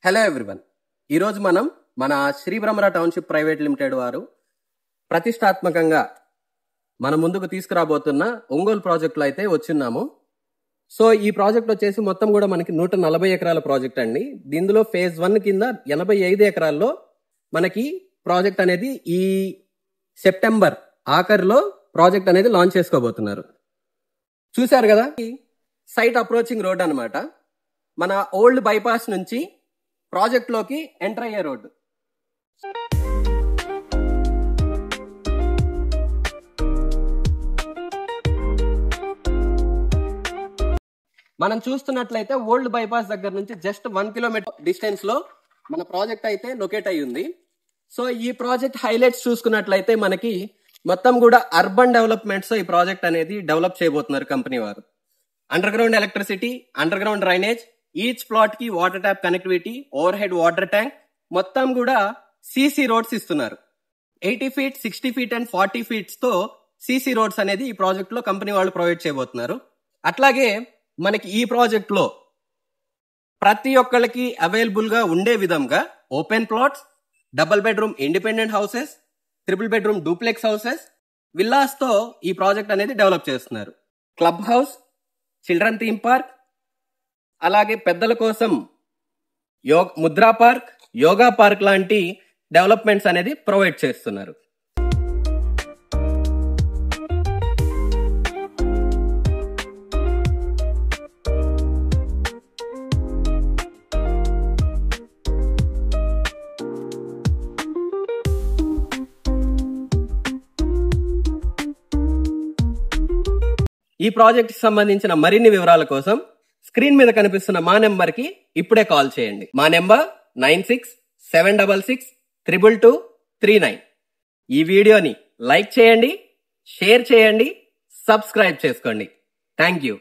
Hello everyone. ఈరోజు మనం మన Shri Brahmara township private limited వారు ప్రతిష్టాత్మకంగా మన ముందుకు తీసుకురాబోతున్న ఒంగోలు ప్రాజెక్టులో అయితే వచ్చిన్నాము. సో ఈ ప్రాజెక్ట్ వచ్చేసి మొత్తం కూడా మనకి 140 ఎకరాల ప్రాజెక్ట్ అండి. దీనిలో ఫేజ్ 1 కింద 85 ఎకరాల్లో మనకి ప్రాజెక్ట్ అనేది ఈ సెప్టెంబర్ ఆఖరిలో ప్రాజెక్ట్ అనేది లాంచ్ చేసుకోబోతున్నారు. చూశారు కదా, సైట్ అప్రోచింగ్ రోడ్ అన్నమాట. మన ఓల్డ్ బైపాస్ నుంచి ప్రాజెక్ట్ లోకి ఎంటర్ అయ్యే రోడ్డు. మనం చూస్తున్నట్లయితే ఓల్డ్ బైపాస్ దగ్గర నుంచి జస్ట్ 1 కిలోమీటర్ డిస్టెన్స్ లో మన ప్రాజెక్ట్ అయితే లొకేట్ అయ్యి ఉంది. సో ఈ ప్రాజెక్ట్ హైలైట్స్ చూసుకున్నట్లయితే మనకి మొత్తం కూడా అర్బన్ డెవలప్మెంట్స్ ఈ ప్రాజెక్ట్ అనేది డెవలప్ చేయబోతున్నారు కంపెనీ వారు. Underground electricity, underground drainage, each plot కి water tap connectivity, overhead water tank, మొత్తం కూడా సీసీ రోడ్స్ ఇస్తున్నారు. 80 ఫీట్, 60 ఫీట్ అండ్ 40 ఫీట్స్ తో సీసీ రోడ్స్ అనేది ఈ ప్రాజెక్ట్ లో కంపెనీ వాళ్ళు ప్రొవైడ్ చేయబోతున్నారు. అట్లాగే మనకి ఈ ప్రాజెక్ట్ లో ప్రతి ఒక్కళ్ళకి అవైలబుల్ గా ఉండే విధంగా open plots, double bedroom independent houses, triple bedroom duplex houses, villas తో ఈ ప్రాజెక్ట్ అనేది డెవలప్ చేస్తున్నారు. Club house, children theme park, అలాగే పెద్దల కోసం ముద్రా పార్క్, యోగా పార్క్ లాంటి డెవలప్మెంట్స్ అనేది ప్రొవైడ్ చేస్తున్నారు. ఈ ప్రాజెక్ట్ కి సంబంధించిన మరిన్ని వివరాల కోసం స్క్రీన్ మీద కనిపిస్తున్న మా నెంబర్ కి ఇప్పుడే కాల్ చేయండి. మా నెంబర్ 9676622239. ఈ వీడియోని లైక్ చేయండి, షేర్ చేయండి, సబ్స్క్రైబ్ చేసుకోండి. Thank you.